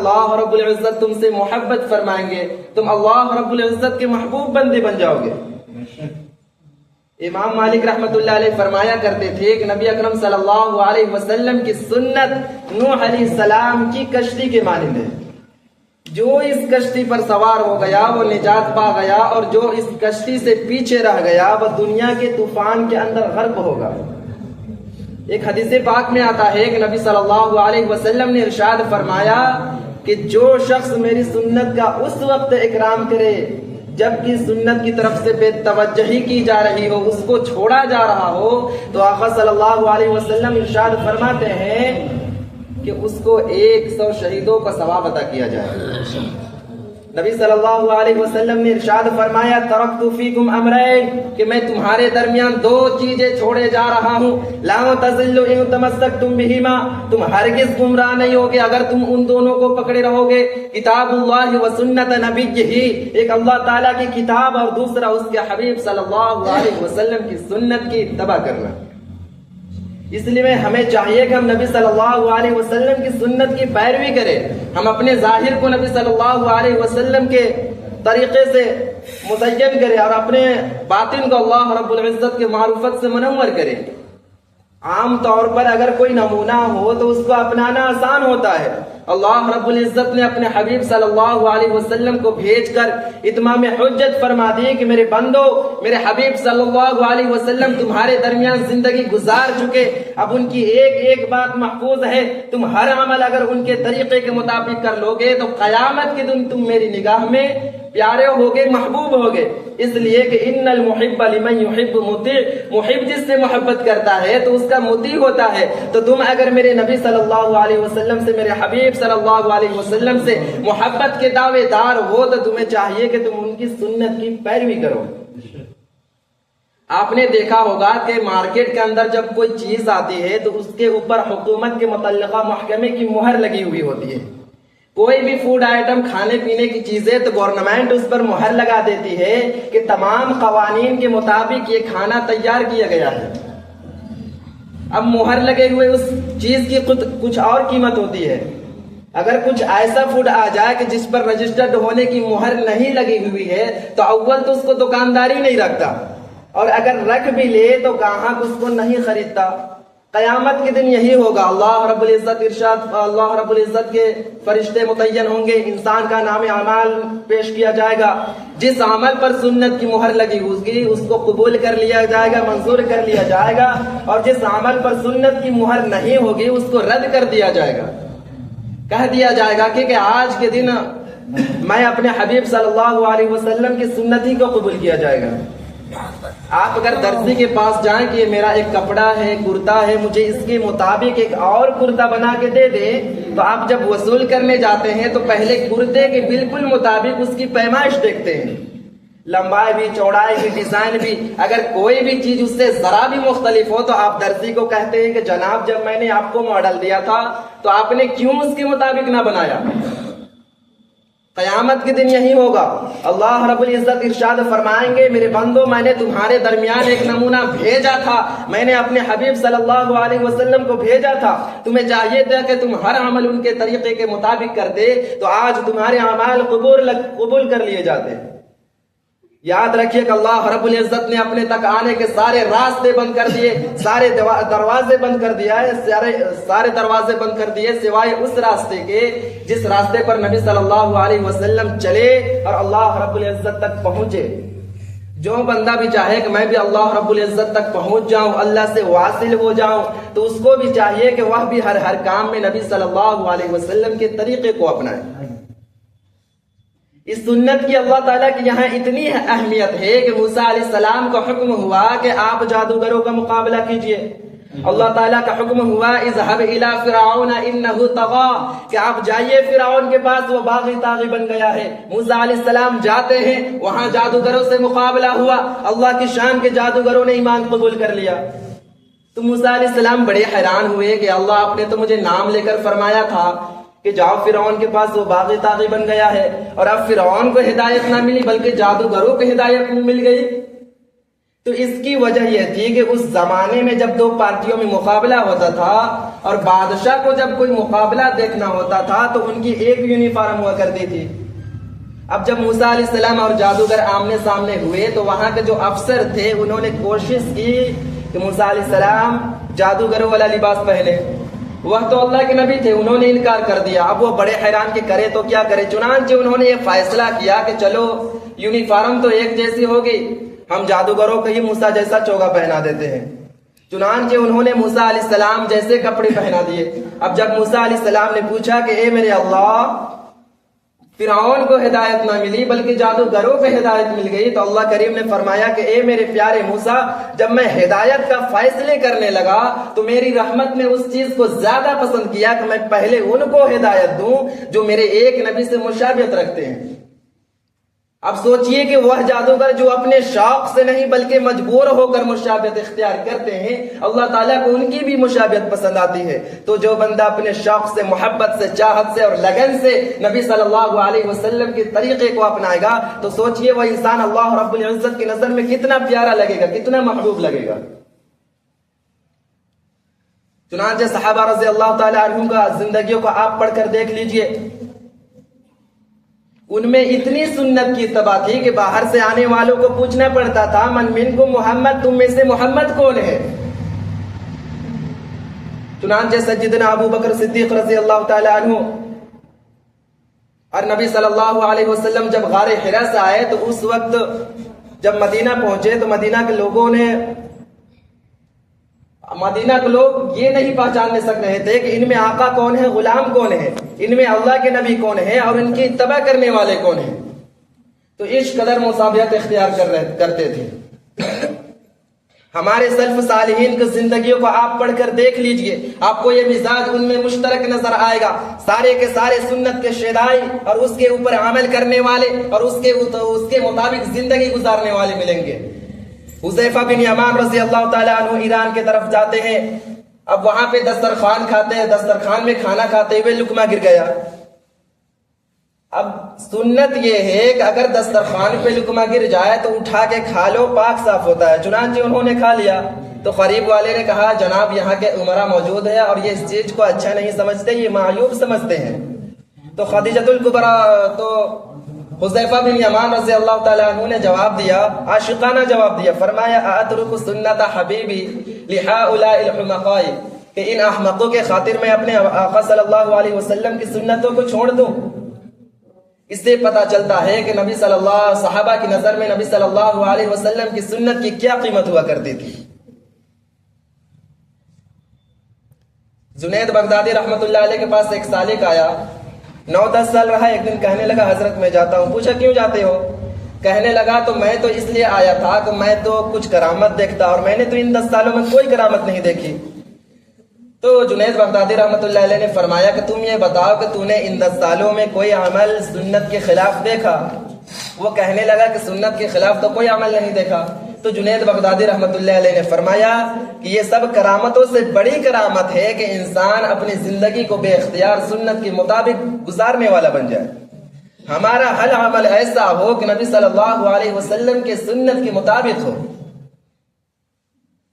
اللہ رب العزت تم سے محبت فرمائیں گے، تم اللہ رب العزت کے محبوب بندے بن جاؤ گے۔ امام مالک رحمت اللہ علیہ فرمایا کرتے تھے کہ نبی اکرم صلی اللہ علیہ وسلم کی سنت نوح علیہ السلام کی کشتی کے مانند ہے، جو اس کشتی پر سوار ہو گیا وہ نجات پا گیا، اور جو اس کشتی سے پیچھے رہ گیا وہ دنیا کے طوفان کے اندر غرق ہوگا۔ ایک حدیث پاک میں آتا ہے کہ نبی صلی اللہ علیہ وسلم نے ارشاد فرمایا کہ جو شخص میری سنت کا اس وقت اکرام کرے جبکہ سنت کی طرف سے بے توجہی کی جا رہی ہو، اس کو چھوڑا جا رہا ہو، تو آقا صلی اللہ علیہ وسلم ارشاد فرماتے ہیں کہ اس کو 100 شہیدوں کا ثواب عطا کیا جائے۔ نبی صلی اللہ علیہ وسلم نے ارشاد فرمایا ترکت فیکم امرین، کہ میں تمہارے درمیان 2 چیزیں چھوڑے جا رہا ہوں، لا تضلوا ان تمسکتم بہما، تم ہرگز گمراہ نہیں ہوگے اگر تم ان دونوں کو پکڑے رہو گے، کتاب اللہ و سنت نبیہ، ایک اللہ تعالیٰ کی کتاب اور دوسرا اس کے حبیب صلی اللہ علیہ وسلم کی سنت کی اتباع کرنا۔ اس لیے ہمیں چاہیے کہ ہم نبی صلی اللہ علیہ وسلم کی سنت کی پیروی کریں، ہم اپنے ظاہر کو نبی صلی اللہ علیہ وسلم کے طریقے سے مزین کریں اور اپنے باطن کو اللہ رب العزت کے معرفت سے منور کریں۔ عام طور پر اگر کوئی نمونہ ہو تو اس کو اپنانا آسان ہوتا ہے۔ اللہ رب العزت نے اپنے حبیب صلی اللہ علیہ وسلم کو بھیج کر اتمام حجت فرما دی کہ میرے بندو، میرے حبیب صلی اللہ علیہ وسلم تمہارے درمیان زندگی گزار چکے، اب ان کی ایک ایک بات محفوظ ہے، تم ہر عمل اگر ان کے طریقے کے مطابق کر لو گے تو قیامت کے دن تم میری نگاہ میں پیارے ہوگے، محبوب ہوگے۔ اس لیے کہ ان المحب لمن يحب مطیع، محب جس سے محبت کرتا ہے تو اس کا مطیع ہوتا ہے۔ تو تم اگر میرے نبی صلی اللہ علیہ وسلم سے، میرے حبیب صلی اللہ علیہ وسلم سے محبت کے دعوے دار ہو تو تمہیں چاہیے کہ تم ان کی سنت کی پیروی کرو۔ آپ نے دیکھا ہوگا کہ مارکیٹ کے اندر جب کوئی چیز آتی ہے تو اس کے اوپر حکومت کے متعلقہ محکمے کی مہر لگی ہوئی ہوتی ہے۔ کوئی بھی فوڈ آئٹم، کھانے پینے کی چیزیں، تو گورنمنٹ اس پر مہر لگا دیتی ہے کہ تمام قوانین کے مطابق یہ کھانا تیار کیا گیا ہے۔ اب مہر لگے ہوئے اس چیز کی کچھ اور قیمت ہوتی ہے۔ اگر کچھ ایسا فوڈ آ جائے کہ جس پر رجسٹرڈ ہونے کی مہر نہیں لگی ہوئی ہے تو اول تو اس کو دکانداری نہیں رکھتا، اور اگر رکھ بھی لے تو گاہک اس کو نہیں خریدتا۔ قیامت کے دن یہی ہوگا، اللہ رب العزت اللہ رب العزت کے فرشتے متعین ہوں گے، انسان کا نام اعمال پیش کیا جائے گا، جس عمل پر سنت کی مہر لگی ہوگی اس کو قبول کر لیا جائے گا، منظور کر لیا جائے گا، اور جس عمل پر سنت کی مہر نہیں ہوگی اس کو رد کر دیا جائے گا۔ کہہ دیا جائے گا کہ آج کے دن میں اپنے حبیب صلی اللہ علیہ وسلم کی سنت ہی کو قبول کیا جائے گا۔ آپ اگر درزی کے پاس جائیں کہ یہ میرا ایک کپڑا ہے، کرتا ہے، مجھے اس کے مطابق ایک اور کرتا بنا کے دے دے، تو آپ جب وصول کرنے جاتے ہیں تو پہلے کرتے کے بالکل مطابق اس کی پیمائش دیکھتے ہیں، لمبائی بھی، چوڑائی بھی، ڈیزائن بھی۔ اگر کوئی بھی چیز اس سے ذرا بھی مختلف ہو تو آپ درزی کو کہتے ہیں کہ جناب جب میں نے آپ کو ماڈل دیا تھا تو آپ نے کیوں اس کے مطابق نہ بنایا؟ قیامت کے دن یہی ہوگا۔ اللہ رب العزت ارشاد فرمائیں گے میرے بندو، میں نے تمہارے درمیان ایک نمونہ بھیجا تھا، میں نے اپنے حبیب صلی اللہ علیہ وسلم کو بھیجا تھا، تمہیں چاہیے تھا کہ تم ہر عمل ان کے طریقے کے مطابق کر دے، تو آج تمہارے اعمال قبول کر لیے جاتے ہیں۔ یاد رکھیے کہ اللہ رب العزت نے اپنے تک آنے کے سارے راستے بند کر دیے، سارے دروازے بند کر دیا ہے، سارے دروازے بند کر دیے سوائے اس راستے کے جس راستے پر نبی صلی اللہ علیہ وسلم چلے اور اللہ رب العزت تک پہنچے۔ جو بندہ بھی چاہے کہ میں بھی اللہ رب العزت تک پہنچ جاؤں، اللہ سے واصل ہو جاؤں، تو اس کو بھی چاہیے کہ وہ بھی ہر کام میں نبی صلی اللہ علیہ وسلم کے طریقے کو اپنائے۔ اس سنت کی اللہ تعالیٰ کی یہاں اتنی اہمیت ہے کہ موسیٰ علیہ السلام کا حکم ہوا کہ آپ جادوگروں کا مقابلہ کیجئے۔ اللہ تعالیٰ کا حکم ہوا اذهب الى فرعون انه طغى، کہ آپ جائیے فرعون کے پاس، وہ باغی طاغی بن گیا ہے۔ موسیٰ علیہ السلام جاتے ہیں، وہاں جادوگروں سے مقابلہ ہوا، اللہ کی شان کے جادوگروں نے ایمان قبول کر لیا۔ تو موسیٰ علیہ السلام بڑے حیران ہوئے کہ اللہ آپ نے تو مجھے نام لے کر فرمایا تھا کہ جاؤ فرعون کے پاس، وہ باغی طاغی بن گیا ہے، اور اب فرعون کو ہدایت نہ ملی بلکہ جادوگروں کو ہدایت مل گئی۔ تو اس کی وجہ یہ تھی کہ اس زمانے میں جب دو پارٹیوں میں مقابلہ ہوتا تھا اور بادشاہ کو جب کوئی مقابلہ دیکھنا ہوتا تھا تو ان کی ایک یونیفارم ہوا کرتی تھی. اب جب موسیٰ علیہ السلام اور جادوگر آمنے سامنے ہوئے تو وہاں کے جو افسر تھے انہوں نے کوشش کی کہ موسیٰ علیہ السلام جادوگروں والا لباس پہنے. وہ تو اللہ کے نبی تھے, انہوں نے انکار کر دیا. اب وہ بڑے حیران کہ کرے تو کیا کرے. چنانچہ انہوں نے یہ فیصلہ کیا کہ چلو یونیفارم تو ایک جیسی ہوگی, ہم جادوگروں کو ہی موسیٰ جیسا چوگا پہنا دیتے ہیں. چنانچہ انہوں نے موسیٰ علیہ السلام جیسے کپڑے پہنا دیے. اب جب موسیٰ علیہ السلام نے پوچھا کہ اے میرے اللہ, فرعون کو ہدایت نہ ملی بلکہ جادوگروں کو ہدایت مل گئی, تو اللہ کریم نے فرمایا کہ اے میرے پیارے موسیٰ, جب میں ہدایت کا فیصلے کرنے لگا تو میری رحمت نے اس چیز کو زیادہ پسند کیا کہ میں پہلے ان کو ہدایت دوں جو میرے ایک نبی سے مشابہت رکھتے ہیں. اب سوچئے کہ وہ جادوگر جو اپنے شوق سے نہیں بلکہ مجبور ہو کر مشابہت اختیار کرتے ہیں, اللہ تعالیٰ کو ان کی بھی مشابہت پسند آتی ہے. تو جو بندہ اپنے شوق سے, محبت سے, چاہت سے اور لگن سے نبی صلی اللہ علیہ وسلم کے طریقے کو اپنائے گا تو سوچئے وہ انسان اللہ رب العزت کی نظر میں کتنا پیارا لگے گا, کتنا محبوب لگے گا. چنانچہ صحابہ رضی اللہ تعالیٰ عنہم کا زندگیوں کو آپ پڑھ کر دیکھ لیجئے, ان میں اتنی سنت کی اتباع تھی کہ باہر سے آنے والوں کو پوچھنا پڑتا تھا من منکم محمد, تم میں سے محمد کون ہے. چنانچہ سیدنا ابو بکر صدیق رضی اللہ تعالی عنہ اور نبی صلی اللہ علیہ وسلم جب غار حرا سے آئے تو اس وقت جب مدینہ پہنچے تو مدینہ کے لوگ یہ نہیں پہچان سک رہے تھے کہ ان میں آقا کون ہے, غلام کون ہے, ان میں اللہ کے نبی کون ہے اور ان کی اتباع کرنے والے کون ہیں. تو اس قدر مصابہت اختیار کرتے تھے. ہمارے سلف صالحین کی زندگیوں کو آپ پڑھ کر دیکھ لیجئے, آپ کو یہ مزاج ان میں مشترک نظر آئے گا. سارے کے سارے سنت کے شیدائی اور اس کے اوپر عمل کرنے والے اور اس کے مطابق زندگی گزارنے والے ملیں گے. حذیفہ بن یمان رضی اللہ تعالیٰ عنہ ایران کے طرف جاتے ہیں. اب وہاں پہ دسترخوان کھاتے ہیں, دسترخوان میں کھانا کھاتے ہوئے لقمہ گر گیا. اب سنت یہ ہے کہ اگر دسترخوان پہ لقمہ گر جائے تو اٹھا کے کھا لو, پاک صاف ہوتا ہے. چنانچہ انہوں نے کھا لیا تو قریب والے نے کہا جناب یہاں کے عمرہ موجود ہے اور یہ اس چیز کو اچھا نہیں سمجھتے, یہ معیوب سمجھتے ہیں. تو خدیجۃ الکبریٰ تو حذیفہ بن یمان رضی اللہ تعالیٰ عنہ نے جواب دیا, عاشقانہ جواب دیا. فرمایا اترک سنت حبیبی لہؤلاء الحمقاء, کہ ان احمقوں کے خاطر میں اپنے آقا صلی اللہ علیہ وسلم کی سنتوں کو چھوڑ دوں. اس سے پتہ چلتا ہے کہ صحابہ کی نظر میں نبی صلی اللہ علیہ وسلم کی سنت کی کیا قیمت ہوا کرتی تھی. جنید بغدادی رحمت اللہ علیہ کے پاس ایک سالک آیا, 9-10 سال رہا. ایک دن کہنے لگا حضرت میں جاتا ہوں. پوچھا کیوں جاتے ہو؟ کہنے لگا تو میں تو اس لیے آیا تھا کہ میں تو کچھ کرامت دیکھتا اور میں نے تو ان 10 سالوں میں کوئی کرامت نہیں دیکھی. تو جنید بغدادی رحمت اللہ علیہ نے فرمایا کہ تم یہ بتاؤ کہ تو نے ان 10 سالوں میں کوئی عمل سنت کے خلاف دیکھا؟ وہ کہنے لگا کہ سنت کے خلاف تو کوئی عمل نہیں دیکھا. تو جنید بغدادی رحمت اللہ علیہ نے فرمایا کہ یہ سب کرامتوں سے بڑی کرامت ہے کہ انسان اپنی زندگی کو بے اختیار سنت کے مطابق گزارنے والا بن جائے. ہمارا ہر عمل ایسا ہو کہ نبی صلی اللہ علیہ وسلم کے سنت کے مطابق ہو.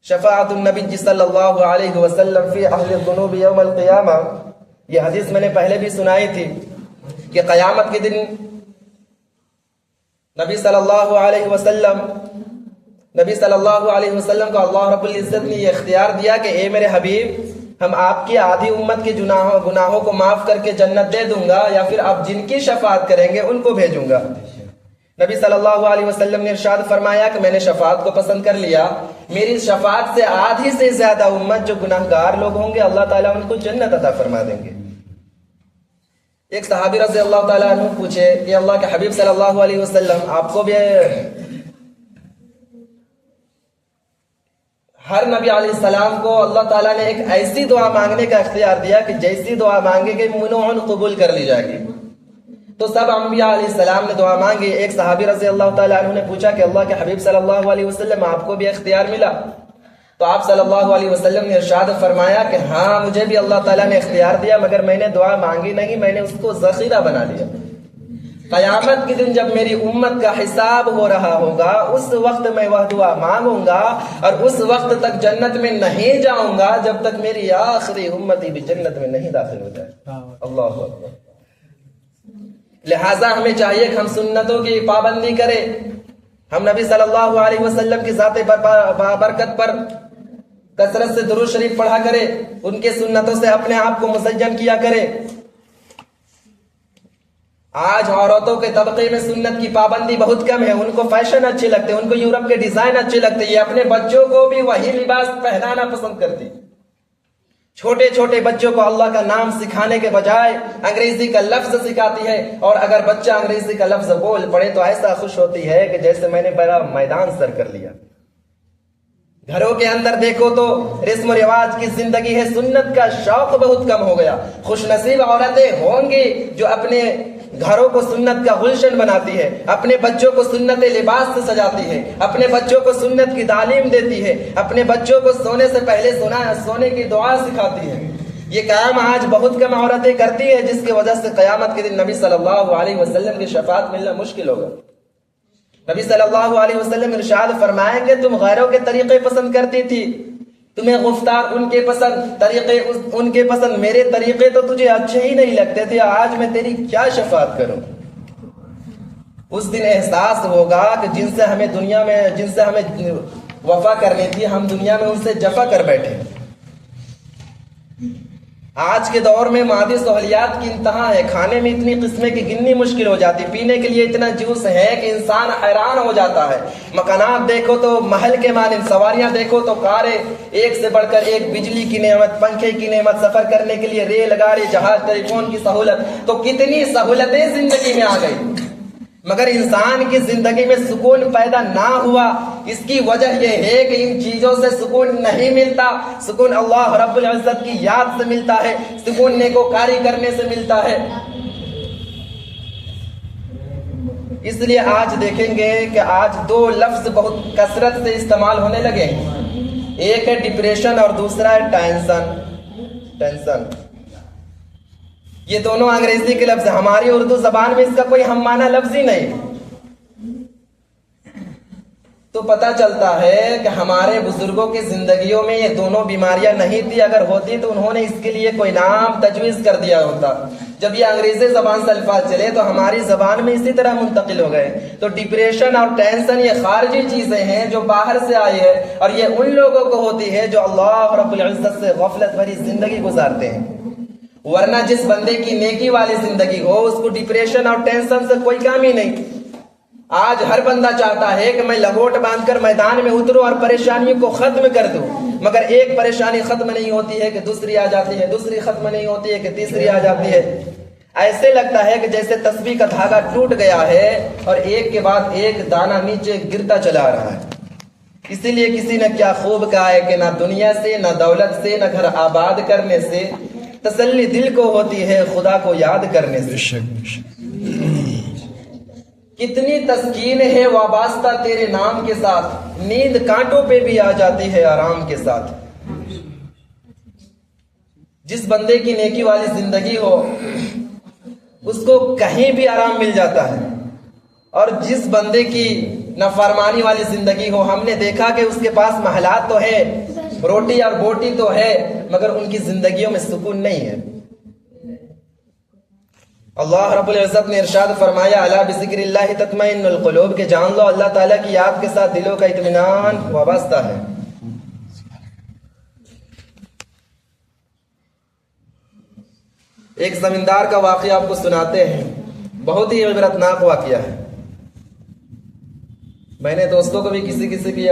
شفاعت النبی صلی اللہ علیہ وسلم فی اہل الذنوب یوم القیامہ, یہ حدیث میں نے پہلے بھی سنائی تھی کہ قیامت کے دن نبی صلی اللہ علیہ وسلم کو اللہ رب العزت نے یہ اختیار دیا کہ اے میرے حبیب, ہم آپ کی آدھی امت کے گناہوں کو معاف کر کے جنت دے دوں گا, یا پھر آپ جن کی شفاعت کریں گے ان کو بھیجوں گا. نبی صلی اللہ علیہ وسلم نے ارشاد فرمایا کہ میں نے شفاعت کو پسند کر لیا. میری شفاعت سے آدھی سے زیادہ امت جو گناہگار لوگ ہوں گے اللہ تعالیٰ ان کو جنت عطا فرما دیں گے. ایک صحابی رضی اللہ تعالیٰ عنہ پوچھے کہ اللہ کے حبیب صلی اللہ علیہ وسلم, آپ کو بھی ہر نبی علیہ السلام کو اللہ تعالیٰ نے ایک ایسی دعا مانگنے کا اختیار دیا کہ جیسی دعا مانگے گے منوعن قبول کر لی جائے گی. تو سب انبیاء علیہ السلام نے دعا مانگی. ایک صحابی رضی اللہ تعالیٰ عنہ نے پوچھا کہ اللہ کے حبیب صلی اللہ علیہ وسلم آپ کو بھی اختیار ملا؟ تو آپ صلی اللہ علیہ وسلم نے ارشاد فرمایا کہ ہاں مجھے بھی اللہ تعالیٰ نے اختیار دیا, مگر میں نے دعا مانگی نہیں, میں نے اس کو ذخیرہ بنا لیا. قیامت کے دن جب میری امت کا حساب ہو رہا ہوگا اس وقت میں وہ دعا مانگوں گا اور اس وقت تک جنت میں نہیں جاؤں گا جب تک میری آخری امتی بھی جنت میں نہیں داخل ہو جائے. اللہ اکبر. لہٰذا ہمیں چاہیے کہ ہم سنتوں کی پابندی کریں. ہم نبی صلی اللہ علیہ وسلم کی ذات برکت پر کثرت سے درود شریف پڑھا کرے, ان کے سنتوں سے اپنے آپ کو مزین کیا کرے. آج عورتوں کے طبقے میں سنت کی پابندی بہت کم ہے. ان کو فیشن اچھے لگتے ہیں, ان کو یورپ کے ڈیزائن اچھے لگتے ہیں, یہ اپنے بچوں کو بھی وہی لباس پہنانا پسند کرتی. چھوٹے چھوٹے بچوں کو اللہ کا نام سکھانے کے بجائے انگریزی کا لفظ سکھاتی ہے, اور اگر بچہ انگریزی کا لفظ بول پڑے تو ایسا خوش ہوتی ہے کہ جیسے میں نے بڑا میدان سر کر لیا. گھروں کے اندر دیکھو تو رسم و رواج کی زندگی ہے, سنت کا شوق بہت کم ہو گیا. خوش نصیب عورتیں ہوں گی جو اپنے گھروں کو سنت کا گلشن بناتی ہے, اپنے بچوں کو سنت لباس سے سجاتی ہے, اپنے بچوں کو سنت کی تعلیم دیتی ہے, اپنے بچوں کو سونے سے پہلے سونے کی دعا سکھاتی ہے. یہ کام آج بہت کم عورتیں کرتی ہیں, جس کی وجہ سے قیامت کے دن نبی صلی اللہ علیہ وسلم کی شفاعت ملنا مشکل ہوگا. نبی صلی اللہ علیہ وسلم ارشاد فرمائیں گے تم غیروں کے طریقے پسند کرتی تھی, تمہیں گفتار ان کے پسند, طریقے ان کے پسند, میرے طریقے تو تجھے اچھے ہی نہیں لگتے تھے, آج میں تیری کیا شفاعت کروں. اس دن احساس ہوگا کہ جن سے ہمیں وفا کرنی تھی ہم دنیا میں ان سے جفا کر بیٹھے. آج کے دور میں مادی سہولیات کی انتہا ہے, کھانے میں اتنی قسمیں کی گننی مشکل ہو جاتی, پینے کے لیے اتنا جوس ہے کہ انسان حیران ہو جاتا ہے. مکانات دیکھو تو محل کے مانند, سواریاں دیکھو تو کاریں ایک سے بڑھ کر ایک, بجلی کی نعمت, پنکھے کی نعمت, سفر کرنے کے لیے ریل گاڑی, جہاز, ٹیلی فون کی سہولت, تو کتنی سہولتیں زندگی میں آ گئی, مگر انسان کی زندگی میں سکون پیدا نہ ہوا. اس کی وجہ یہ ہے کہ ان چیزوں سے سکون نہیں ملتا. سکون اللہ رب العزت کی یاد سے ملتا ہے, سکون نیکوکاری کرنے سے ملتا ہے. اس لیے آج دیکھیں گے کہ آج دو لفظ بہت کثرت سے استعمال ہونے لگے ہیں, ایک ہے ڈپریشن اور دوسرا ہے ٹینشن. یہ دونوں انگریزی کے لفظ ہیں, ہماری اردو زبان میں اس کا کوئی ہم معنی لفظ ہی نہیں. تو پتہ چلتا ہے کہ ہمارے بزرگوں کی زندگیوں میں یہ دونوں بیماریاں نہیں تھی, اگر ہوتی تو انہوں نے اس کے لیے کوئی نام تجویز کر دیا ہوتا. جب یہ انگریزی زبان سے الفاظ چلے تو ہماری زبان میں اسی طرح منتقل ہو گئے. تو ڈپریشن اور ٹینشن یہ خارجی چیزیں ہیں جو باہر سے آئی ہے, اور یہ ان لوگوں کو ہوتی ہے جو اللہ رب العزت سے غفلت بھری زندگی گزارتے ہیں. ورنہ جس بندے کی نیکی والی زندگی ہو اس کو ڈپریشن اور ٹینشن سے کوئی کام ہی نہیں. آج ہر بندہ چاہتا ہے کہ میں لگوٹ باندھ کر میدان میں اتروں اور پریشانیوں کو ختم کر دوں, مگر ایک پریشانی ختم نہیں ہوتی ہے کہ دوسری آ جاتی ہے, دوسری ختم نہیں ہوتی ہے کہ تیسری آ جاتی ہے. ایسے لگتا ہے کہ جیسے تسبیح کا دھاگا ٹوٹ گیا ہے اور ایک کے بعد ایک دانہ نیچے گرتا چلا رہا ہے. اسی لیے کسی نے کیا خوب کہا ہے کہ نہ دنیا سے, نہ دولت سے, نہ گھر آباد کرنے سے تسلی دل کو ہوتی ہے خدا کو یاد کرنے سے. کتنی تسکین ہے وابستہ تیرے نام کے ساتھ, نیند کانٹوں پہ بھی آ جاتی ہے آرام کے ساتھ. جس بندے کی نیکی والی زندگی ہو اس کو کہیں بھی آرام مل جاتا ہے, اور جس بندے کی نافرمانی والی زندگی ہو, ہم نے دیکھا کہ اس کے پاس محلات تو ہے, روٹی اور بوٹی تو ہے, مگر ان کی زندگیوں میں سکون نہیں ہے. اللہ رب العزت نے ارشاد فرمایا الا بذکر اللہ تطمئن القلوب, کہ جان لو اللہ تعالیٰ کی یاد کے ساتھ دلوں کا اطمینان وابستہ ہے. ایک زمیندار کا واقعہ آپ کو سناتے ہیں, بہت ہی عبرتناک واقعہ ہے. میں نے دوستوں کو بھی کسی کی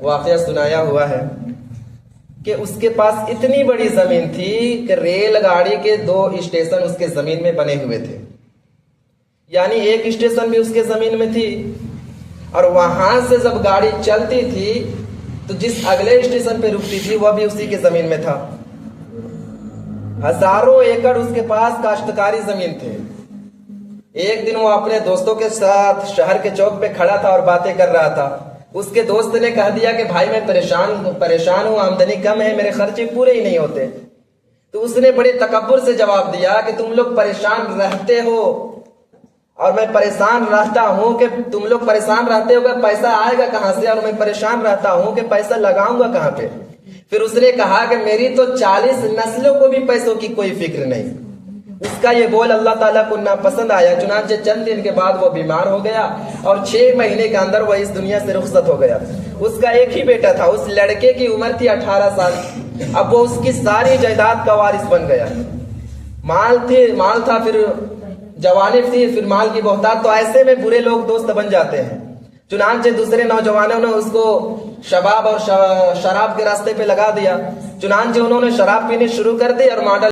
واقعہ سنایا ہوا ہے کہ اس کے پاس اتنی بڑی زمین تھی کہ ریل گاڑی کے 2 اسٹیشن اس کے زمین میں بنے ہوئے تھے. یعنی ایک اسٹیشن بھی اس کے زمین میں تھی, اور وہاں سے جب گاڑی چلتی تھی تو جس اگلے اسٹیشن پہ رکتی تھی وہ بھی اسی کے زمین میں تھا. ہزاروں ایکڑ اس کے پاس کاشتکاری زمین تھے. ایک دن وہ اپنے دوستوں کے ساتھ شہر کے چوک پہ کھڑا تھا اور باتیں کر رہا تھا. اس کے دوست نے کہہ دیا کہ بھائی میں پریشان ہوں, آمدنی کم ہے, میرے خرچے پورے ہی نہیں ہوتے. تو اس نے بڑے تکبر سے جواب دیا کہ تم لوگ پریشان رہتے ہو, اور میں پریشان رہتا ہوں کہ تم لوگ پریشان رہتے ہو کہ پیسہ آئے گا کہاں سے، اور میں پریشان رہتا ہوں کہ پیسہ لگاؤں گا کہاں پہ۔ پھر اس نے کہا کہ میری تو 40 نسلوں کو بھی پیسوں کی کوئی فکر نہیں۔ اس کا یہ بول اللہ تعالیٰ کو ناپسند آیا، چنانچہ چند دن کے بعد وہ بیمار ہو گیا اور 6 مہینے کے اندر وہ اس دنیا سے رخصت ہو گیا۔ اس کا ایک ہی بیٹا تھا، اس لڑکے کی عمر تھی 18 سال۔ اب وہ اس کی ساری جائیداد کا وارث بن گیا۔ مال تھا، پھر جوانب تھی، پھر مال کی بہتات، تو ایسے میں برے لوگ دوست بن جاتے ہیں۔ چنانچہ دوسرے نوجوانوں نے اس کو شباب اور شراب کے راستے پہ لگا دیا۔ چنانچہ انہوں نے شراب پینی شروع کر دی اور ماڈل